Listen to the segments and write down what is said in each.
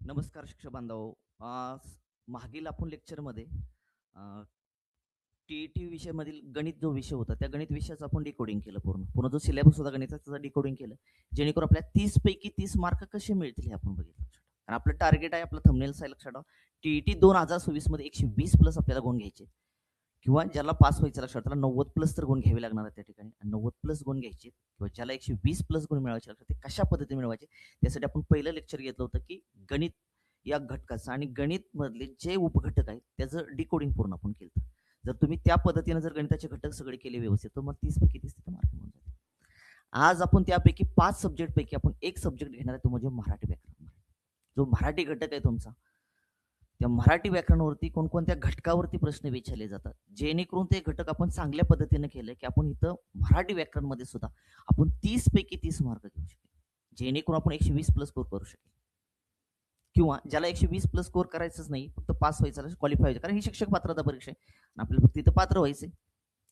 नमस्कार शिक्षक बांधव. मागील आपण लेक्चरमध्ये टी विषयामधील गणित जो विषय होता त्या गणित विषयाचं आपण डिकोडिंग केलं. पूर्ण जो सिलेबस होता गणिताचा त्याचं डिकोडिंग केलं, जेणेकरून आपल्याला 30 पैकी 30 मार्क कसे मिळतील हे आपण बघितलं. आणि आपलं टार्गेट आहे, आपलं थंबनेल्स आहे लक्षात ठेवा, टीईटी 2026 मध्ये 120 प्लस आपल्याला गुण घ्यायचे, किंवा ज्याला पास व्हायचं लक्षात त्याला 90 प्लस तर गुण घ्यावे लागणार त्या ठिकाणी. 90 प्लस गुण घ्यायचे किंवा ज्याला 120 प्लस गुण मिळवायचे लक्षात, ते कशा पद्धतीने मिळवायचे त्यासाठी आपण पहिलं लेक्चर घेतलं होतं की गणित या घटकाचं आणि गणित मधले जे उपघटक आहेत त्याचं डिकोडिंग पूर्ण आपण केलं. जर तुम्ही त्या पद्धतीने जर गणिताचे घटक सगळे केले व्यवस्थित तर मग 30 पैकी 30 मार्क मिळून जाते. आज आपण त्यापैकी 5 सब्जेक्ट पैकी आपण एक सब्जेक्ट घेणार आहे, तो म्हणजे मराठी व्याकरण. जो मराठी घटक आहे तुमचा, त्या मराठी व्याकरणावरती कोणकोणत्या घटकावरती प्रश्न विचारले जातात, जेणेकरून ते घटक आपण चांगल्या पद्धतीने केले की आपण इथं मराठी व्याकरण मध्ये सुद्धा आपण 30 पैकी 30 मार्क घेऊ शकेल, जेणेकरून आपण 120 प्लस स्कोर करू शकेल. किंवा ज्याला 120 प्लस स्कोर करायचंच नाही, फक्त पास व्हायचं, क्वालिफाय व्हायचं, कारण ही शिक्षक पात्रता परीक्षा आहे, आपल्याला फक्त इथं पात्र व्हायचंय.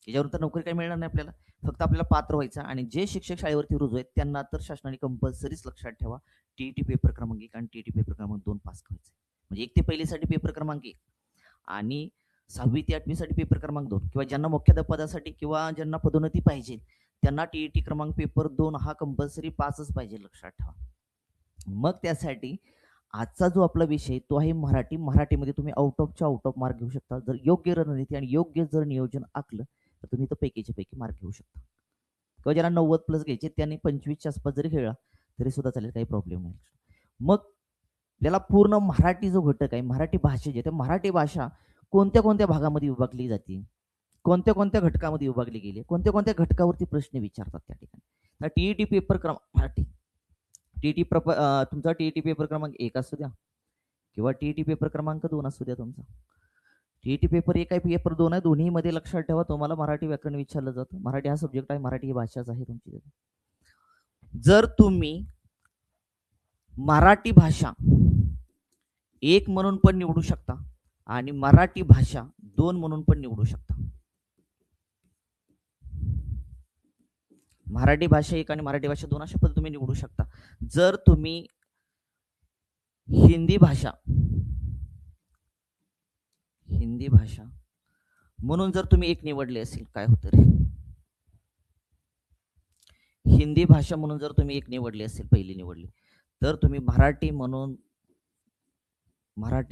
याच्यावर तर नोकरी काही मिळणार नाही आपल्याला, फक्त आपल्याला पात्र व्हायचं. आणि जे शिक्षक शाळेवरती रुजू आहेत त्यांना तर शासनाने कंपल्सरीच लक्षात ठेवा, टीईटी पेपर क्रमांक 1 आणि टीईटी पेपर क्रमांक 2 पास करायचे. म्हणजे 1 ते 1 साठी पेपर क्रमांक 1 आणि 6वी ते 8वी साठी पेपर क्रमांक 2, किंवा ज्यांना मुख्याध्यापदासाठी किंवा ज्यांना पदोन्नती पाहिजे त्यांना टीईटी क्रमांक पेपर 2 हा कंपल्सरी पासच पाहिजे, लक्षात ठेवा. मग त्यासाठी आजचा जो आपला विषय तो आहे मराठी. मराठीमध्ये तुम्ही आउट ऑफ मार्क घेऊ शकता, जर योग्य रणनीती आणि योग्य जर नियोजन आखलं तर तुम्ही तर पैकीचे पैकी मार्क घेऊ शकता. किंवा ज्यांना 90 प्लस घ्यायचे त्यांनी 25च्या आसपास जरी खेळला तरी सुद्धा चालेल, काही प्रॉब्लेम नाही. मग त्याला पूर्ण मराठी जो घटक आहे, मराठी भाषेचे, त्या मराठी भाषा कोणत्या कोणत्या भागामध्ये विभागली जाते, कोणत्या कोणत्या घटकामध्ये विभागली गेली, कोणत्या कोणत्या घटकावरती प्रश्न विचारतात त्या ठिकाणी. टीईटी पेपर क्रमांक मराठी, तुमचा टीईटी पेपर क्रमांक 1 असू द्या किंवा टीईटी पेपर क्रमांक 2 असू द्या, तुमचा टीईटी पेपर 1 आहे, पेपर 2 आहे, दोन्ही मध्ये लक्षात ठेवा तुम्हाला मराठी व्याकरण विचारलं जातं. मराठी हा सब्जेक्ट आहे, मराठी ही भाषाच आहे तुमची. जर तुम्ही मराठी भाषा 1 म्हणून पण निवडू शकता आणि मराठी भाषा 2 म्हणून पण निवडू शकता. मराठी भाषा 1 आणि मराठी भाषा 2 अशा पद्धतीने तुम्ही निवडू शकता. जर तुम्ही हिंदी भाषा म्हणून जर तुम्ही 1 निवडले असेल, काय होतं रे, हिंदी भाषा म्हणून जर तुम्ही 1 निवडली असेल, पहिली निवडली, तर तुम्ही मराठी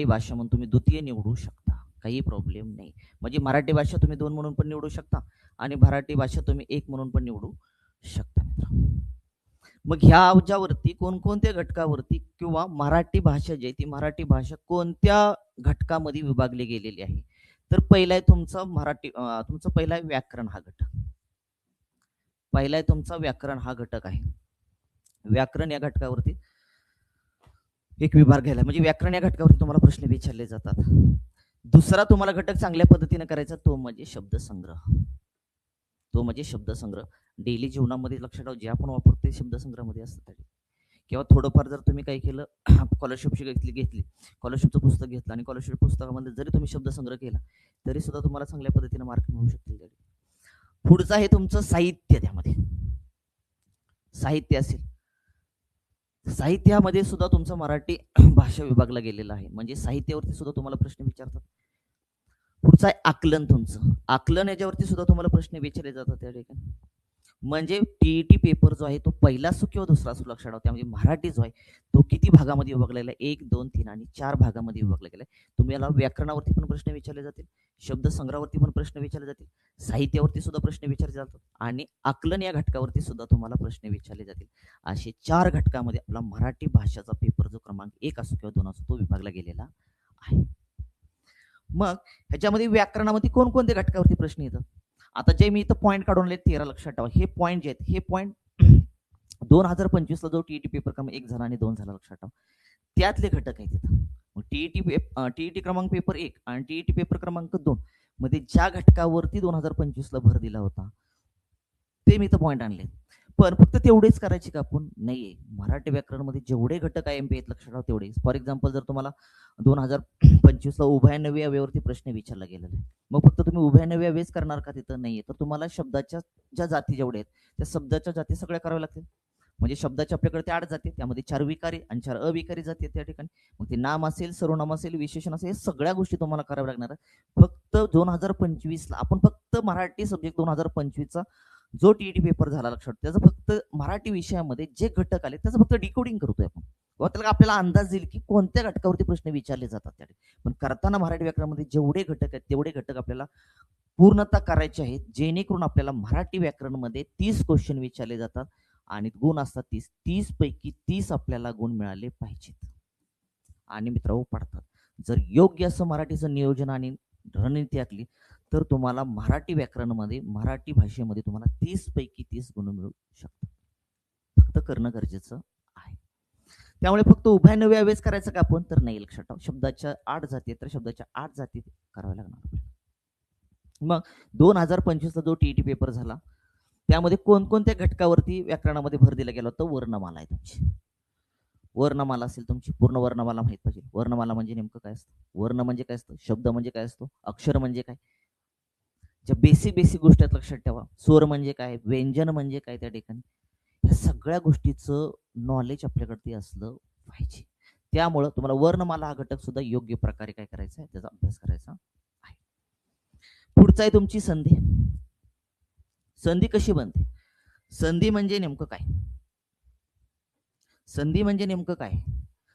भाषा म्हणून तुम्ही द्वितीय निवडू शकता, काही प्रॉब्लेम नाही. म्हणजे मराठी भाषा तुम्ही 2 म्हणून पण निवडू शकता आणि मराठी भाषा तुम्ही 1 म्हणून पण निवडू शकता मित्रांनो. मग ह्या ज्यावरती कोणकोणत्या घटकावरती किंवा मराठी भाषा जी आहे ती मराठी भाषा कोणत्या घटकामध्ये विभागली गेलेली आहे, तर पहिला आहे तुमचा तुमचा पहिला आहे व्याकरण हा घटक. पहिला आहे तुमचा व्याकरण हा घटक आहे. व्याकरण या घटकावरती एक विभाग घ्यायला, म्हणजे व्याकरण या घटकावरती तुम्हाला प्रश्न विचारले जातात. दुसरा तुम्हाला घटक चांगल्या पद्धतीने करायचा तो म्हणजे शब्दसंग्रह. डेली जीवनामध्ये लक्षात ठेवा, जे आपण वापरतो ते शब्दसंग्रहामध्ये असतात. किंवा थोडंफार जर तुम्ही काय केलं, स्कॉलरशिपची घेतली, स्कॉलरशिपचं पुस्तक घेतलं आणि स्कॉलरशिप पुस्तकामध्ये जरी तुम्ही शब्दसंग्रह केला तरी सुद्धा तुम्हाला चांगल्या पद्धतीने मार्क मिळू शकतील. पुढचं आहे तुमचं साहित्य. त्यामध्ये साहित्य असेल, साहित्यामध्ये सुद्धा तुमचं मराठी भाषा विभागला गेलेला आहे, म्हणजे साहित्यावरती सुद्धा तुम्हाला प्रश्न विचारतात. पुढचं आहे आकलन. तुमचं आकलन याच्यावरती सुद्धा तुम्हाला प्रश्न विचारले जातात त्या ठिकाणी. म्हणजे टीईटी पेपर जो आहे तो पहिला असो किंवा दुसरा असो, लक्षात ठेवा, त्यामध्ये मराठी जो आहे तो किती भागामध्ये विभागलेला आहे, 1, 2, 3 आणि 4 भागामध्ये विभागला गेला आहे. तुम्हाला व्याकरणावरती पण प्रश्न विचारले जातील, शब्दसंग्रहावरती पण प्रश्न विचारले जातील, साहित्यावरती सुद्धा प्रश्न विचारले जातात आणि आकलन या घटकावरती सुद्धा तुम्हाला प्रश्न विचारले जातील. असे 4 घटकामध्ये आपला मराठी भाषाचा पेपर जो क्रमांक 1 असो किंवा 2 असो तो विभागला गेलेला आहे. मग ह्याच्यामध्ये व्याकरणामध्ये कोणकोणत्या घटकावरती प्रश्न येतात, आता जे मी इथं पॉईंट काढून 13 लक्षात ठेवा. हे पॉईंट जे आहेत हे पॉईंट 2025 ला जो टीईटी पेपर क्रमांक 1 झाला आणि 2 झाला, लक्षात ठेवा, त्यातले घटक आहेत तिथं. मग टीईटी क्रमांक पेपर 1 आणि टीईटी पेपर क्रमांक 2 मध्ये ज्या घटकावरती 2025 ला भर दिला होता ते मी इथं पॉईंट आणले. पण फक्त तेवढेच करायचे का आपण, नाहीये. मराठी व्याकरणमध्ये जेवढे घटक आयएमपी आहेत लक्षात ठेवा तेवढे. फॉर एक्झाम्पल, जर तुम्हाला 2025 ला उभयनवी अव्ययावरती प्रश्न विचारला गेलेला आहे, मग फक्त तुम्ही उभयनवी अव्ययच करणार का, तिथं नाहीये. तर तुम्हाला शब्दाच्या ज्या जाती जेवढे आहेत त्या शब्दाच्या जाती सगळ्या कराव्या लागतील. म्हणजे शब्दाच्या आपल्याकडे ते 8 जाती, त्यामध्ये 4 विकारी आणि 4 अविकारी जाती त्या ठिकाणी. मग ते नाम असेल, सर्वनाम असेल, विशेषण असेल, हे सगळ्या गोष्टी तुम्हाला कराव्या लागणार आहे. फक्त 2025ला आपण फक्त मराठी सब्जेक्ट 2025चा जो टीईटी पेपर झाला लक्षात, त्याचं फक्त मराठी विषयामध्ये जे घटक आले त्याचं फक्त डिकोडिंग करतोय आपण. किंवा त्याला आपल्याला अंदाज येईल की कोणत्या घटकावरती प्रश्न विचारले जातात त्या. पण करताना मराठी व्याकरणामध्ये जेवढे घटक आहेत तेवढे घटक आपल्याला पूर्णता करायचे आहेत, जेणेकरून आपल्याला मराठी व्याकरणमध्ये 30 क्वेश्चन विचारले जातात आणि गुण असतात 30 पैकी 30 आपल्याला गुण मिळाले पाहिजेत. आणि मित्रांनो पडतात, जर योग्य असं मराठीचं नियोजन आणि रणनीती आखली तर तुम्हाला मराठी व्याकरणमध्ये मराठी भाषेमध्ये तुम्हाला 30 पैकी 30 गुण मिळू शकतात. फक्त करणं गरजेचं आहे. त्यामुळे फक्त उभ्यानव्या अवेच करायचं का आपण, तर नाही. लक्षात ठेवा, शब्दाच्या 8 जाती तर शब्दाच्या 8 जाती कराव्या लागणार. मग 2025चा जो टीईटी पेपर झाला त्यामध्ये कोणकोणत्या घटकावरती व्याकरणामध्ये भर दिला गेला होता. वर्णमाला आहे तुमची. वर्णमाला असेल तुमची, पूर्ण वर्णमाला माहित पाहिजे. वर्णमाला म्हणजे नेमकं काय असतं, वर्ण म्हणजे काय असतं, शब्द म्हणजे काय असतो, अक्षर म्हणजे काय, ज्या बेसिक गोष्टी आहेत लक्षात ठेवा. स्वर म्हणजे काय, व्यंजन म्हणजे काय, त्या ठिकाणी या सगळ्या गोष्टीचं नॉलेज आपल्याकडे असलं पाहिजे. त्यामुळं तुम्हाला वर्णमाला हा घटक सुद्धा योग्य प्रकारे काय करायचा आहे, त्याचा अभ्यास करायचा आहे. पुढचा आहे तुमची संधी. संधी कशी बनते, संधी म्हणजे नेमकं काय, संधी म्हणजे नेमकं काय,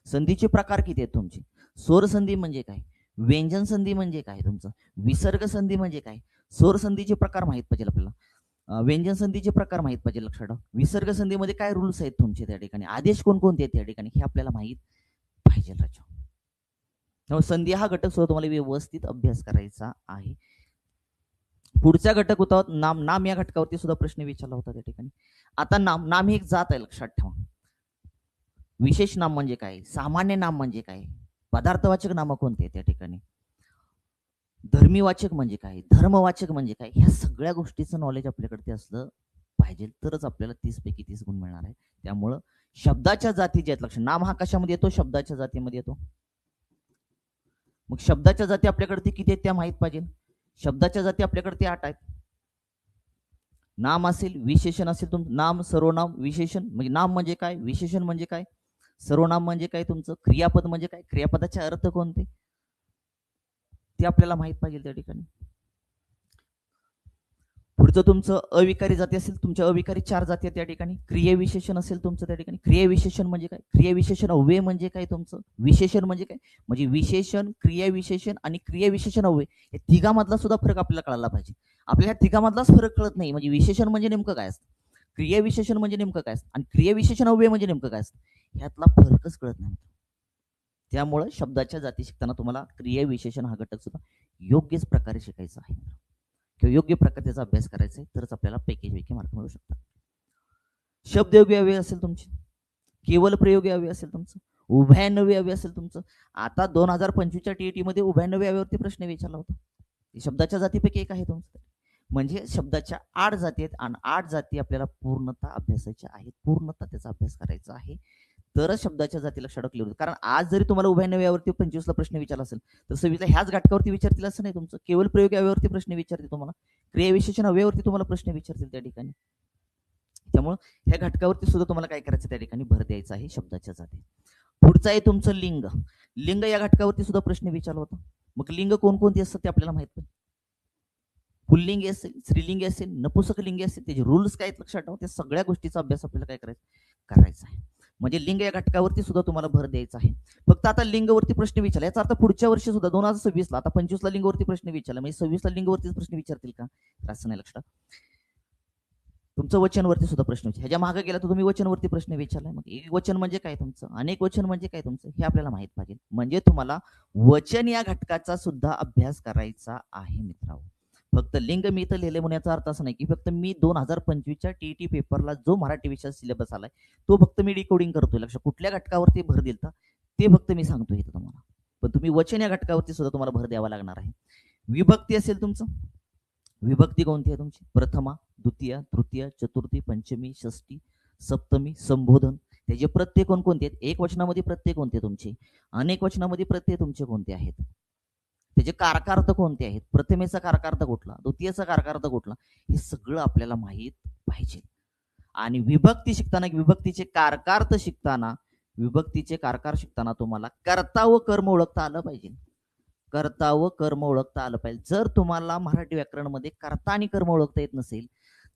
संधीचे प्रकार किती आहेत तुमचे. स्वर संधी म्हणजे काय, व्यंजन संधी म्हणजे काय, तुमचं विसर्ग संधी म्हणजे काय. स्वर संधीचे प्रकार माहित पाहिजे आपल्याला, व्यंजन संधीचे प्रकार माहित पाहिजे लक्षात ठेवा. विसर्ग संधीमध्ये काय रूल्स आहेत तुमचे त्या ठिकाणी, आदेश कोणकोणते आहेत त्या ठिकाणी, हे आपल्याला माहित पाहिजे. संधी हा घटक सुद्धा तुम्हाला व्यवस्थित अभ्यास करायचा आहे. पुढचा घटक होता नाम. नाम या घटकावरती सुद्धा प्रश्न विचारला होता त्या ठिकाणी. आता नाम, नाम ही एक जात आहे लक्षात ठेवा. विशेष नाम म्हणजे काय, सामान्य नाम म्हणजे काय, पदार्थवाचक नाम कोणते त्या ठिकाणी, धर्मीवाचक म्हणजे काय, धर्मवाचक म्हणजे काय, ह्या सगळ्या गोष्टीचं नॉलेज आपल्याकडे असलं पाहिजे तरच आपल्याला 30 पैकी 30 गुण मिळणार आहे. त्यामुळं शब्दाच्या जाती जे आहेत लक्षात, नाम हा कशामध्ये येतो, शब्दाच्या जातीमध्ये येतो. मग शब्दाच्या जाती आपल्याकडे किती आहेत त्या माहित पाहिजे. शब्दाच्या जाती आपल्याकडे 8 आहेत. नाम असेल, विशेषण असेल तुमचं, नाम, सर्वनाम, विशेषण. म्हणजे नाम म्हणजे काय, विशेषण म्हणजे काय, सर्वनाम म्हणजे काय, तुमचं क्रियापद म्हणजे काय, क्रियापदाचे अर्थ कोणते ते आपल्याला माहित पाहिजे त्या ठिकाणी. पुढचं तुमचं अविकारी जाती असेल, तुमच्या अविकारी 4 जाती त्या ठिकाणी. क्रियाविशेषण असेल तुमचं त्या ठिकाणी. क्रियाविशेषण म्हणजे काय, क्रियाविशेषण अव्यय म्हणजे काय, तुमचं विशेषण म्हणजे काय. म्हणजे विशेषण, क्रियाविशेषण आणि क्रियाविशेषण अव्यय या तिघामधला सुद्धा फरक आपल्याला कळायला पाहिजे. आपल्याला ह्या तिघामधलाच फरक कळत नाही. म्हणजे विशेषण म्हणजे नेमकं काय असतं, क्रियाविशेषण म्हणजे नेमकं काय असतं आणि क्रियाविशेषण अव्यय म्हणजे नेमकं काय असतं, ह्यातला फरकच कळत नाही. त्यामुळे शब्दाच्या जाती शिकताना तुम्हाला क्रियाविशेषण हा घटक सुद्धा योग्यच प्रकारे शिकायचा आहे किंवा योग्य प्रकारे त्याचा अभ्यास करायचा आहे, तरच आपल्याला पैकी मार्क मिळू शकतात. शब्दयोगी अव्यय असेल तुमची, केवल प्रयोगी अव्यय असेल तुमचं, उभयान्वयी अव्यय असेल तुमचं. आता 2025च्या टीईटी मध्ये उभयान्वयी अव्ययावरती प्रश्न विचारला होता. शब्दाच्या जातीपैकी एक आहे तुमचं. म्हणजे शब्दाच्या 8 जाती आहेत आणि 8 जाती आपल्याला पूर्णतः अभ्यासाच्या आहेत, पूर्णतः त्याचा अभ्यास करायचा आहे, तरच शब्दाच्या जाती लक्षात क्लिअर होईल. कारण आज जरी तुम्हाला उभयान्वयावरती 25ला प्रश्न विचारला असेल तर 26ला ह्याच घटकावरती विचारतील असं नाही. तुमचं केवल प्रयोगी अव्ययावरती प्रश्न विचारतील, तुम्हाला क्रियाविशेषण अव्ययावरती तुम्हाला प्रश्न विचारतील त्या ठिकाणी. त्यामुळे ह्या घटकावरती सुद्धा तुम्हाला काय करायचं त्या ठिकाणी भर द्यायचा आहे शब्दाच्या जाती. पुढचं आहे तुमचं लिंग. लिंग या घटकावरती सुद्धा प्रश्न विचारला होता. मग लिंग कोणकोणती असतात ते आपल्याला माहित पाहिजे. पुल्लिंग असेल, स्त्रीलिंग असेल, नपुसकलिंगी असेल, त्याचे रूल्स काय लक्षात ठेवा. त्या सगळ्या गोष्टीचा अभ्यास आपल्याला काय करायचा आहे. म्हणजे लिंग या घटकावरती सुद्धा तुम्हाला भर द्यायचा आहे. फक्त आता लिंगवरती प्रश्न विचारला याचा अर्थ पुढच्या वर्षी सुद्धा 2026ला, आता 25ला लिंगवरती प्रश्न विचारला म्हणजे 26ला लिंगवरतीच प्रश्न विचारतील का, असं नाही. लक्षात तुमचं वचनवरती सुद्धा प्रश्न विचार, ह्याच्या मागे गेला तर तुम्ही वचनवरती प्रश्न विचारलाय. मग एक वचन म्हणजे काय तुमचं, अनेक वचन म्हणजे काय तुमचं, हे आपल्याला माहित पाहिजे. म्हणजे तुम्हाला वचन या घटकाचा सुद्धा अभ्यास करायचा आहे मित्रांनो. फक्त लिंग मी इथं लिहिले म्हणून याचा अर्थ असा नाही की फक्त मी 2025च्या टीईटी पेपरला जो मराठी विषय सिलेबस आलाय तो फक्त मी डिकोडिंग करतोय. लक्ष कुठल्या घटकावरती भर दिलता ते फक्त मी सांगतोय इथं तुम्हाला. पण तुम्ही वचन या घटकावरती सुद्धा तुम्हाला भर द्यावा लागणार आहे. विभक्ती असेल तुमचं, विभक्ती कोणती आहे तुमची, प्रथमा, द्वितीय, तृतीय, चतुर्थी, पंचमी, षष्ठी, सप्तमी, संबोधन. त्याचे प्रत्यय कोणकोणते आहेत, एक वचनामध्ये प्रत्यय कोणते तुमचे, अनेक वचनामध्ये प्रत्यय तुमचे कोणते आहेत, त्याचे कारकार्थ कोणते आहेत, प्रथमेचा कारकार्थ कुठला, द्वितीयचा कारकार्थ कुठला, हे सगळं आपल्याला माहित पाहिजे. आणि विभक्ती शिकताना विभक्तीचे कारकार्थ शिकताना तुम्हाला कर्ता व कर्म ओळखता आलं पाहिजे. कर्ता व कर्म ओळखता आलं पाहिजे. जर तुम्हाला मराठी व्याकरणमध्ये कर्ता आणि कर्म ओळखता येत नसेल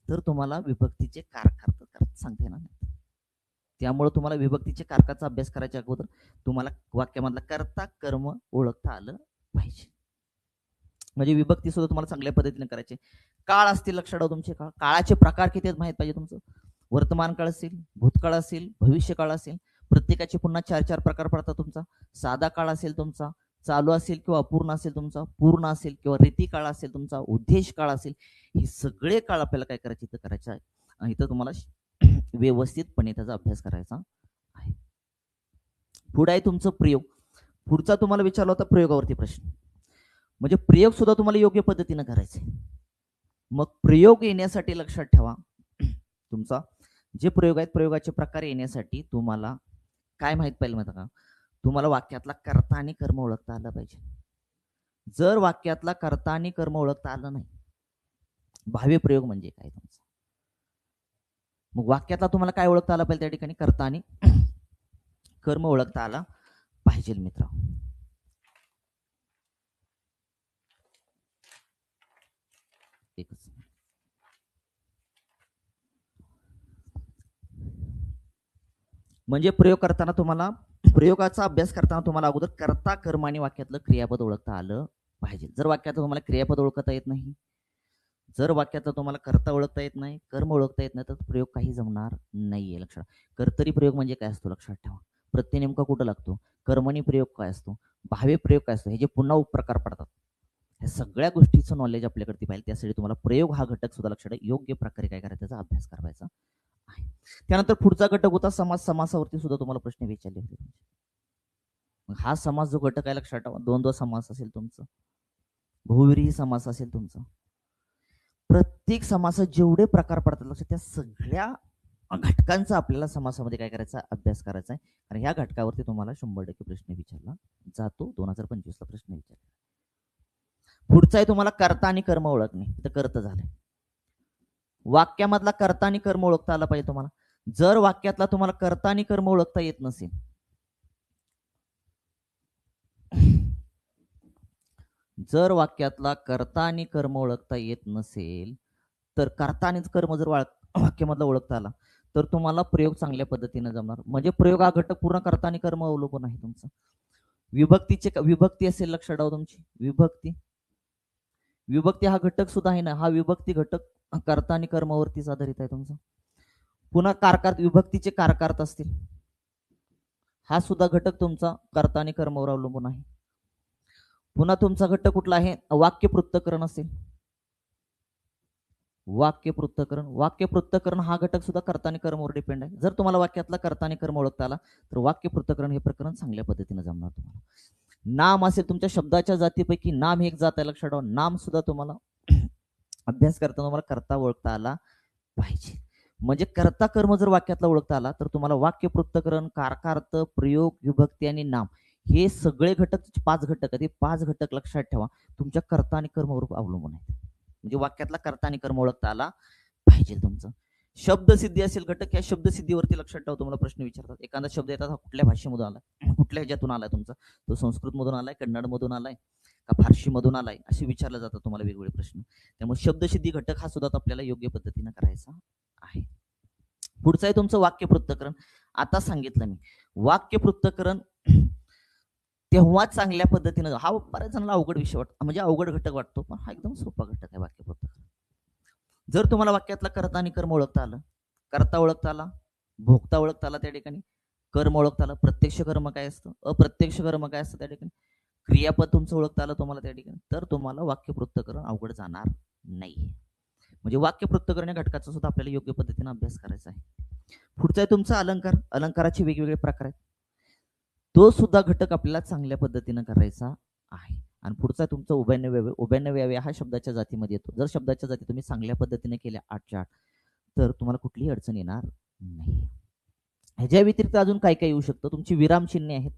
तर तुम्हाला विभक्तीचे कारकार्थ सांगता येणार नाही. त्यामुळे तुम्हाला विभक्तीचे कारकाचा अभ्यास करायच्या अगोदर तुम्हाला वाक्यामधला कर्ता कर्म ओळखता आलं पाहिजे. म्हणजे विभक्ती सुद्धा तुम्हाला चांगल्या पद्धतीने करायचे. काळ असतील लक्षात ठेवा तुमचे. काळाचे प्रकार किती आहेत माहित पाहिजे तुमचं. वर्तमान काळ असेल, भूतकाळ असेल, भविष्य काळ असेल, प्रत्येकाचे पुन्हा 4 प्रकार पडतात तुमचा. साधा काळ असेल तुमचा, चालू असेल किंवा अपूर्ण असेल तुमचा, पूर्ण असेल किंवा रीती काळ असेल तुमचा, उद्देश काळ असेल, हे सगळे काळ आपल्याला काय करायचे इथं करायचं आहे. इथं तुम्हाला व्यवस्थितपणे त्याचा अभ्यास करायचा आहे. पुढे आहे तुमचं प्रयोग. पुढचा तुम्हाला विचारला होता प्रयोगावरती प्रश्न. म्हणजे प्रयोग सुद्धा तुम्हाला योग्य पद्धतीने करायचे. मग प्रयोग येण्यासाठी लक्षात ठेवा तुमचा जे प्रयोग आहेत प्रयोगाचे प्रकार येण्यासाठी तुम्हाला काय माहित पाहिजे माहिती का. तुम्हाला वाक्यातला कर्ता आणि कर्म ओळखता आलं पाहिजे. जर वाक्यातला कर्ता आणि कर्म ओळखता आलं नाही, भावी प्रयोग म्हणजे काय तुमचा. मग वाक्यातला तुम्हाला काय ओळखता आलं पाहिजे त्या ठिकाणी कर्ता आणि कर्म ओळखता आला पाहिजे मित्र. म्हणजे प्रयोग करताना तुम्हाला प्रयोगाचा अभ्यास करताना तुम्हाला अगोदर कर्ता कर्म आणि वाक्यातलं क्रियापद ओळखता आलं पाहिजे. जर वाक्यातलं तुम्हाला क्रियापद ओळखता येत नाही, जर वाक्यातलं तुम्हाला कर्ता ओळखता येत नाही, कर्म ओळखता येत नाही, तर प्रयोग काही जमणार नाहीये. लक्षात. कर्तरी प्रयोग म्हणजे काय असतो लक्षात ठेवा. प्रत्यय नेमका कुठं लागतो, कर्मणी प्रयोग काय असतो, भावे प्रयोग काय असतो, हे जे पुन्हा उपप्रकार पडतात, ह्या सगळ्या गोष्टीचं नॉलेज आपल्याकडे पाहिजे. त्यासाठी तुम्हाला प्रयोग हा घटक सुद्धा लक्षात योग्य प्रकारे काय करायचा त्याचा अभ्यास करायचा आहे. त्यानंतर पुढचा घटक होता समास. समासावरती सुद्धा तुम्हाला प्रश्न विचारले होते. हा समास जो घटक आहे लक्षात ठेवा, द्वंद्व समास असेल तुमचं, बहुव्रीही समास असेल तुमचा, प्रत्येक समासात जेवढे प्रकार पडतात लक्षात त्या सगळ्या घटकांचा आपल्याला समासामध्ये काय करायचा अभ्यास करायचा आहे. आणि ह्या घटकावरती तुम्हाला 100% प्रश्न विचारला जातो. 2025 ला प्रश्न विचारला. पुढचा आहे तुम्हाला कर्ता आणि कर्म ओळखणे. तर कर्त झाले. वाक्यामधला कर्ता आणि कर्म ओळखता आला पाहिजे तुम्हाला. जर वाक्यातला तुम्हाला कर्ता आणि कर्म ओळखता येत नसेल, जर वाक्यातला कर्ता आणि कर्म ओळखता येत नसेल तर कर्ता आणि कर्म जर वाक्यामधला ओळखता आला तर तुम्हाला प्रयोग चांगल्या पद्धतीने जमणार. म्हणजे प्रयोग हा घटक पूर्ण कर्ता आणि कर्म अवलंबून आहे तुमचा. विभक्ती असेल लक्षात ठेवा तुमची. विभक्ती हा घटक सुद्धा आहे ना, हा विभक्ती घटक कर्ता आणि कर्मावरतीच आधारित आहे तुमचा. पुन्हा कारकार्थ, विभक्तीचे कारकार्थ असतील, हा सुद्धा घटक तुमचा कर्ता आणि कर्मावर अवलंबून आहे. पुन्हा तुमचा घटक कुठला आहे, वाक्य पृथक्करण असेल. वाक्य पृथक्करण हा घटक सुद्धा कर्ता आणि कर्मावर डिपेंड आहे. जर तुम्हाला वाक्यातला कर्ता आणि कर्म ओळखता आला तर वाक्य पृथक्करण हे प्रकरण चांगल्या पद्धतीने जमणार तुम्हाला. नाम असेल, तुमच्या शब्दाच्या जातीपैकी नाम हे एक जात आहे लक्षात ठेवा. नाम सुद्धा तुम्हाला अभ्यास करताना तुम्हाला कर्ता ओळखता आला पाहिजे. म्हणजे कर्ता कर्म जर वाक्यातला ओळखता आला तर तुम्हाला वाक्य पृथक्करण, कारकार्थ, प्रयोग, विभक्ती आणि नाम हे सगळे घटक 5 घटक आहेत. 5 घटक लक्षात ठेवा तुमच्या कर्ता आणि कर्मावर अवलंबून आहेत. म्हणजे वाक्यातला कर्ता आणि कर्म ओळखता आला पाहिजे तुमचं. शब्दसिद्धी असेल घटक, या शब्दसिद्धीवरती लक्षात ठेवा तुम्हाला प्रश्न विचारतात. एखादा शब्द येतात हा कुठल्या भाषेमधून आलाय, कुठल्या ह्याच्यातून आलाय तुमचा, तो संस्कृत मधून आलाय, कन्नड मधून आलाय का फारशी मधून आलाय, असे विचारले जातात तुम्हाला वेगवेगळे प्रश्न. त्यामुळे शब्दसिद्धी घटक हा सुद्धा आपल्याला योग्य पद्धतीने करायचा आहे. पुढचं आहे तुमचं वाक्य पृथक्करण. आता सांगितलं मी वाक्य पृथक्करण तेव्हा चांगल्या पद्धतीनं, हा बऱ्याच जणांना अवघड विषय वाटतो, म्हणजे अवघड घटक वाटतो, पण हा एकदम सोपा घटक आहे वाक्य पृथक्करण. जर तुम्हाला वाक्यातला कर्ता आणि कर्म ओळखता आलं, कर्ता ओळखता आला, भोक्ता ओळखता आला, त्या ठिकाणी कर्म ओळखता आला, प्रत्यक्ष कर्म काय असतं, अप्रत्यक्ष कर्म काय असतं, त्या ठिकाणी क्रियापद तुमचं ओळखता आलं तुम्हाला त्या ठिकाणी, तर तुम्हाला वाक्य पृथक्करण अवघड जाणार नाही. म्हणजे वाक्य पृथक्करण या घटकाचा सुद्धा आपल्याला योग्य पद्धतीने अभ्यास करायचा आहे. पुढचा आहे तुमचा अलंकार. अलंकाराचे वेगवेगळे प्रकार आहेत, तो सुद्धा घटक आपल्याला चांगल्या पद्धतीने करायचा आहे. आणि पुढचा तुमचा उभयनव्यय. उभयनव्यय हा शब्दाच्या जातीमध्ये येतो. जर शब्दाच्या जाती तुम्ही चांगल्या पद्धतीने केल्या 8च्या 8 तर तुम्हाला कुठलीही अडचण येणार नाही. ह्याच्या व्यतिरिक्त अजून काय काय येऊ शकतं, तुमची विरामचिन्हे आहेत.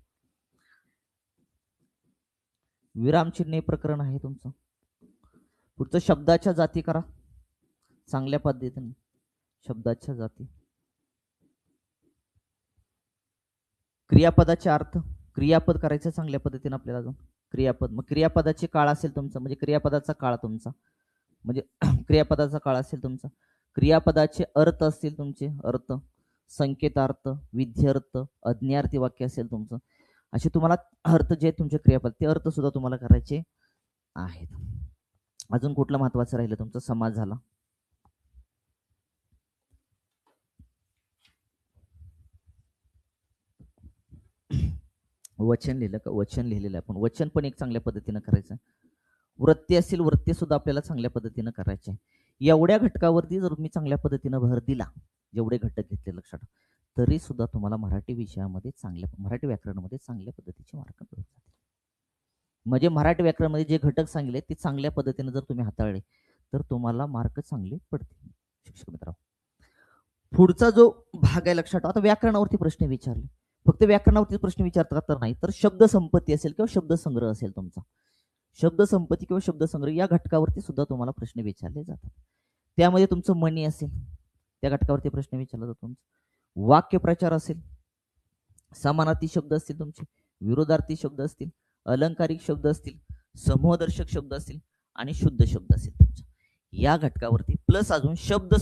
विरामचिन्हे प्रकरण आहे तुमचं. पुढचं शब्दाच्या जाती करा चांगल्या पद्धतीने. शब्दाच्या जाती, क्रियापदाचे अर्थ, क्रियापद करायचं चांगल्या पद्धतीने आपल्याला अजून क्रियापद, मग क्रियापदाचे काळ असेल तुमचा, म्हणजे क्रियापदाचा काळ तुमचा, म्हणजे क्रियापदाचा काळ असेल तुमचा, क्रियापदाचे अर्थ असतील तुमचे, अर्थ, संकेतार्थ, विध्यर्थ, अज्ञार्थी वाक्य असेल तुमचं, असे तुम्हाला अर्थ जे तुमचे क्रियापद ते अर्थ सुद्धा तुम्हाला करायचे आहेत. अजून कुठलं महत्वाचं राहिलं तुमचा, समाज झाला, वचन लिहिलं का, वचन लिहिलेलं आहे, पण वचन पण एक चांगल्या पद्धतीनं करायचं. वृत्ती असतील, वृत्ती सुद्धा आपल्याला चांगल्या पद्धतीनं करायचे. एवढ्या घटकावरती जर तुम्ही चांगल्या पद्धतीनं भर दिला, जेवढे घटक घेतले लक्षात, तरी सुद्धा तुम्हाला मराठी विषयामध्ये मराठी व्याकरणामध्ये चांगल्या पद्धतीचे मार्क मिळत जातील. म्हणजे मराठी व्याकरणामध्ये जे घटक सांगितले ते चांगल्या पद्धतीने जर तुम्ही हाताळले तर तुम्हाला मार्क चांगले पडतील. शिक्षक मित्रांनो, पुढचा जो भाग आहे लक्षात, आता व्याकरणावरती प्रश्न विचारले, फक्त व्याकरणावरती प्रश्न विचारतात तर नाही, तर शब्द संपत्ती असेल किंवा शब्दसंग्रह असेल तुमचा, शब्द संपत्ती किंवा शब्दसंग्रह या घटकावरती सुद्धा तुम्हाला प्रश्न विचारले जातात. त्यामध्ये तुमचं मनी असेल, त्या घटकावरती प्रश्न विचारला जातो. तुमचा वाक्यप्रचार असेल, समानार्थी शब्द असतील तुमचे, विरोधार्थी शब्द असतील, अलंकारिक शब्द असतील, समूहदर्शक शब्द असतील आणि शुद्ध शब्द असेल तुमचा, या घटकावरती प्लस अजून शब्द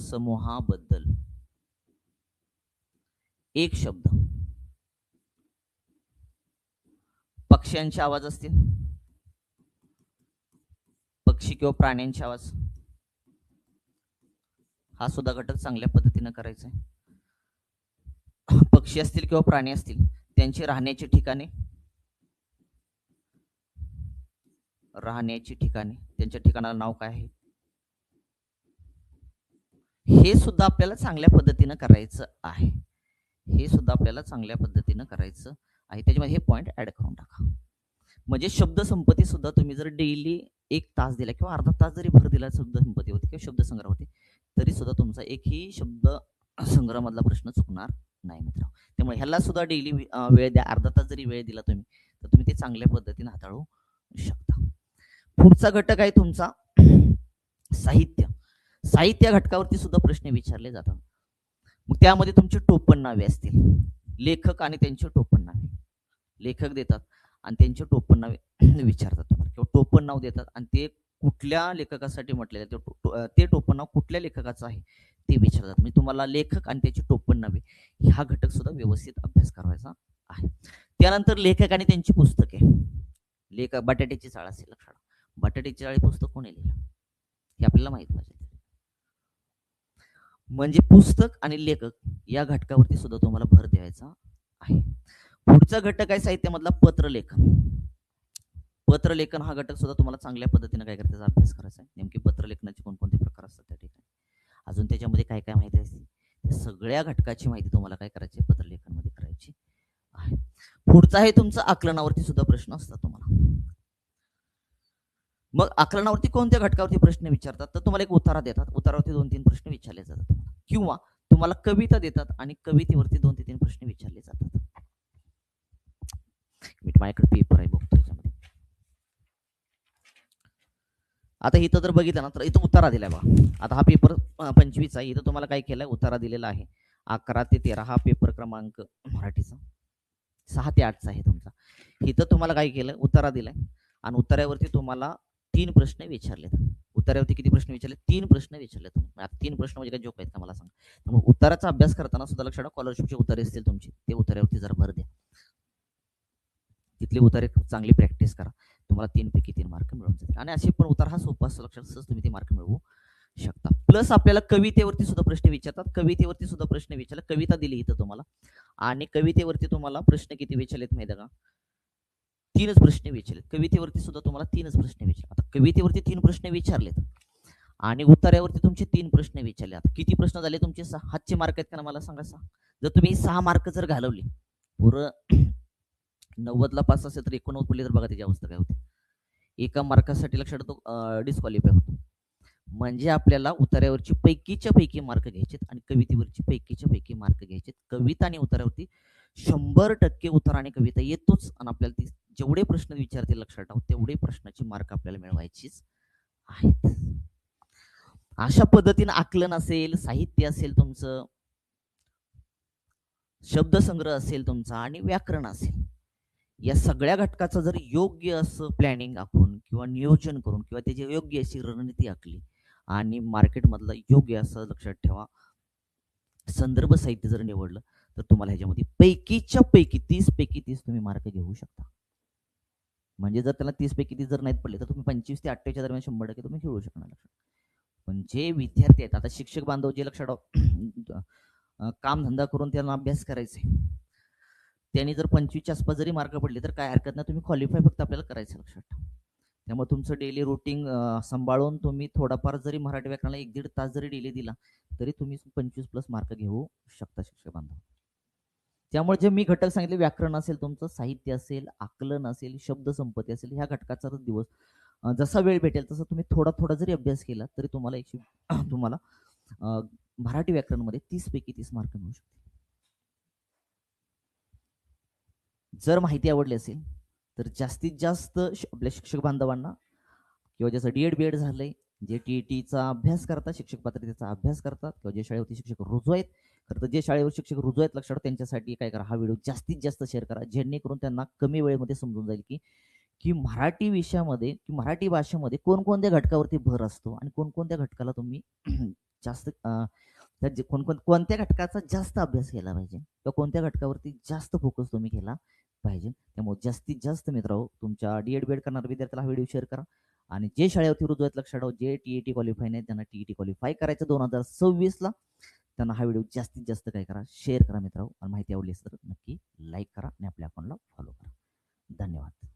समूहाबद्दल एक शब्द, पक्ष्यांचे आवाज असतील, पक्षी किंवा प्राण्यांचे आवाज, हा सुद्धा घटक चांगल्या पद्धतीने करायचा आहे. पक्षी असतील किंवा प्राणी असतील त्यांचे राहण्याची ठिकाणे, त्यांच्या ठिकाणाला नाव काय आहे, हे सुद्धा आपल्याला चांगल्या पद्धतीनं करायचं आहे. त्याच्यामध्ये हे पॉइंट ऍड करून टाका. म्हणजे शब्द संपत्ती सुद्धा तुम्ही जर डेली 1 तास दिला किंवा अर्धा तास जरी भर दिला शब्द संपत्ती होती किंवा शब्द संग्रह होते, तरी सुद्धा तुमचा एकही शब्द संग्रह मधला प्रश्न चुकणार नाही मित्रांनो. त्यामुळे ह्याला सुद्धा डेली वेळ द्या, अर्धा तास जरी वेळ दिला तुम्ही तर तुम्ही ते चांगल्या पद्धतीने हाताळू शकता. पुढचा घटक आहे तुमचा साहित्य. साहित्य घटकावरती सुद्धा प्रश्न विचारले जातात. मग त्यामध्ये तुमचे टोपण नावे असतील, लेखक आणि त्यांचे टोपण नावे, लेखक देतात आणि त्यांचे टोपण नावे विचारतात तुम्हाला, किंवा टोपण नाव देतात आणि ते कुठल्या लेखकासाठी म्हटलेलं ते टोपण नाव कुठल्या लेखकाचं आहे ते विचारतात. म्हणजे तुम्हाला लेखक आणि त्याची टोपण नावे हा घटक सुद्धा व्यवस्थित अभ्यास करायचा आहे. त्यानंतर लेखक आणि त्यांची पुस्तके, लेखक बटाट्याची चाळ असेल लक्षात, बटाट्याची चाळ पुस्तक कोणी लिहिलं हे आपल्याला माहित पाहिजे. म्हणजे पुस्तक आणि लेखक या घटकावरती सुद्धा तुम्हाला भर द्यायचा आहे. पुढचा घटक आहे साहित्यामधला पत्रलेखन. पत्रलेखन हा घटक सुद्धा तुम्हाला चांगल्या पद्धतीने काय करायचा, अभ्यास करायचा आहे. नेमके पत्रलेखनाचे कोणकोणते प्रकार असतात त्या ठिकाणी, अजून त्याच्यामध्ये काय काय माहिती असते, सगळ्या घटकाची माहिती तुम्हाला काय करायची, पत्रलेखन मध्ये करायची आहे. पुढचा आहे तुमचा आकलनावरती सुद्धा प्रश्न असतात तुम्हाला. मग आकलनावरती कोणत्या घटकावरती प्रश्न विचारतात, तर तुम्हाला एक उतारा देतात, उतारावरती 2-3 प्रश्न विचारले जातात, किंवा तुम्हाला कविता देतात आणि कवितेवरती 2 ते 3 प्रश्न विचारले जातात. माझ्याकडे पेपर आहे बघतो याच्यामध्ये. आता इथं जर बघितलं ना तर इथं उतारा दिलाय बघा. आता हा पेपर 25 आहे, इथं तुम्हाला काय केलंय, उतारा दिलेला आहे 11 ते 13, हा पेपर क्रमांक मराठीचा 6 ते 8चा आहे तुमचा. इथं तुम्हाला काय केलं, उतारा दिलाय आणि उतार्यावरती तुम्हाला 3 प्रश्न विचारलेत. उतार्यावरती किती प्रश्न विचारले, 3 प्रश्न विचारलेत. आता 3 प्रश्न म्हणजे काय जोक आहेत का मला सांगा. त्यामुळे उताराचा अभ्यास करताना सुद्धा लक्षात, स्कॉलरशिपचे उतारे असतील तुमचे, ते उतार्यावरती जरा भर द्या, तिथले उतारे चांगली प्रॅक्टिस करा, तुम्हाला 3 पैकी 3 मार्क मिळून जातील. आणि असे पण उतार हा सोपा असतो लक्षात, सहज तुम्ही ते मार्क मिळवू शकता. प्लस आपल्याला कवितेवरती सुद्धा प्रश्न विचारतात, कवितेवरती सुद्धा प्रश्न विचारला, कविता दिली इथं तुम्हाला आणि कवितेवरती तुम्हाला प्रश्न किती विचारलेत माहिती का, 3च प्रश्न विचारलेत. कवितेवरती सुद्धा तुम्हाला 3च प्रश्न विचारले. आता कवितेवरती 3 प्रश्न विचारलेत आणि उत्तरावरती तुमचे 3 प्रश्न विचारले. आता किती प्रश्न झाले तुमचे, 6 मार्क आहेत का मला सांगा. 6 जर तुम्ही 6 मार्क जर घालवले, पुरं 90ला पास असेल तर 89 पडले तर बघा त्याची अवस्था काय होते. एका मार्कासाठी लक्षात तो डिस्क्वालिफाय होतो. म्हणजे आपल्याला उतार्यावरची पैकीच्या पैकी मार्क घ्यायचे आणि कवितेवरची पैकीच्या पैकी मार्क घ्यायचे. कविता आणि उतार्यावरती 100% उतार आणि कविता येतोच आणि आपल्याला जेवढे प्रश्न विचारतील लक्षात ठेवा, तेवढे प्रश्नाची मार्क आपल्याला मिळवायचीच आहेत. अशा पद्धतीने आकलन असेल, साहित्य असेल तुमचं, शब्दसंग्रह असेल तुमचा आणि व्याकरण असेल. या सगळ्या घटकाचं जर योग्य असं प्लॅनिंग आखून किंवा नियोजन करून किंवा त्याची योग्य अशी रणनीती आखली आणि मार्केटमधलं योग्य असं लक्षात ठेवा संदर्भ साहित्य जर निवडलं तर तुम्हाला ह्याच्यामध्ये पैकीच्या पैकी 30 पैकी 30 तुम्ही मार्क घेऊ शकता. म्हणजे जर त्याला 30 पैकी 30 जर नाहीत पडले तर तुम्ही 25 ते 28च्या दरम्यान 100% तुम्ही खेळू शकणार. पण जे विद्यार्थी आहेत, आता शिक्षक बांधव जे लक्षात काम धंदा करून त्यांना अभ्यास करायचे, त्यांनी जर 25च्या आसपास जरी मार्क पडले तर काय हरकत नाही, तुम्ही क्वालिफाय फक्त आपल्याला करायचं लक्षात ठेवा. त्यामुळे तुमचं डेली रुटीन सांभाळून तुम्ही थोडाफार जरी मराठी व्याकरणाला 1-1.5 तास जरी डेली दिला तरी तुम्ही 25+ मार्क घेऊ शकता शिक्षक बांधव. त्यामुळे जे मी घटक सांगितले, व्याकरण असेल तुमचं, साहित्य असेल, आकलन असेल, शब्दसंपत्ती असेल, ह्या घटकाचा दिवस जसा वेळ भेटेल तसा तुम्ही थोडा थोडा जरी अभ्यास केला तरी तुम्हाला तुम्हाला मराठी व्याकरणमध्ये 30 पैकी 30 मार्क मिळू शकते. जर माहिती आवडली असेल तर जास्तीत जास्त आपल्या शिक्षक बांधवांना किंवा ज्याचं डी एड बी एड झालंय, जे टीईटीचा अभ्यास करतात, शिक्षक पात्रतेचा अभ्यास करतात किंवा जे शाळेवरती शिक्षक रुजू आहेत, खरं तर जे शाळेवर शिक्षक रुजू आहेत लक्षात त्यांच्यासाठी काय करा, हा व्हिडिओ जास्तीत जास्त शेअर करा, जेणेकरून त्यांना कमी वेळेमध्ये समजून जाईल की की मराठी विषयामध्ये की मराठी भाषेमध्ये कोणकोणत्या घटकावरती भर असतो आणि कोणकोणत्या घटकाला तुम्ही जास्त कोणत्या घटकाचा जास्त अभ्यास केला पाहिजे किंवा कोणत्या घटकावरती जास्त फोकस तुम्ही केला पाहिजे. त्यामुळे जास्तीत जास्त मित्रांनो तुमच्या डीएड बीएड करणाऱ्या विद्यार्थ्याला हा व्हिडिओ शेअर करा आणि जे शाळेवरती रुजू आहेत लक्षात ठेवा, जे टीईटी क्वालिफाय नाही त्यांना टीईटी क्वालिफाय करायचं 2026ला, त्यांना हा व्हिडिओ जास्तीत जास्त काय करा, शेअर करा मित्रांनो. आणि माहिती आवडली असेल तर नक्की लाईक करा आणि आपल्या अकाउंटला फॉलो करा. धन्यवाद.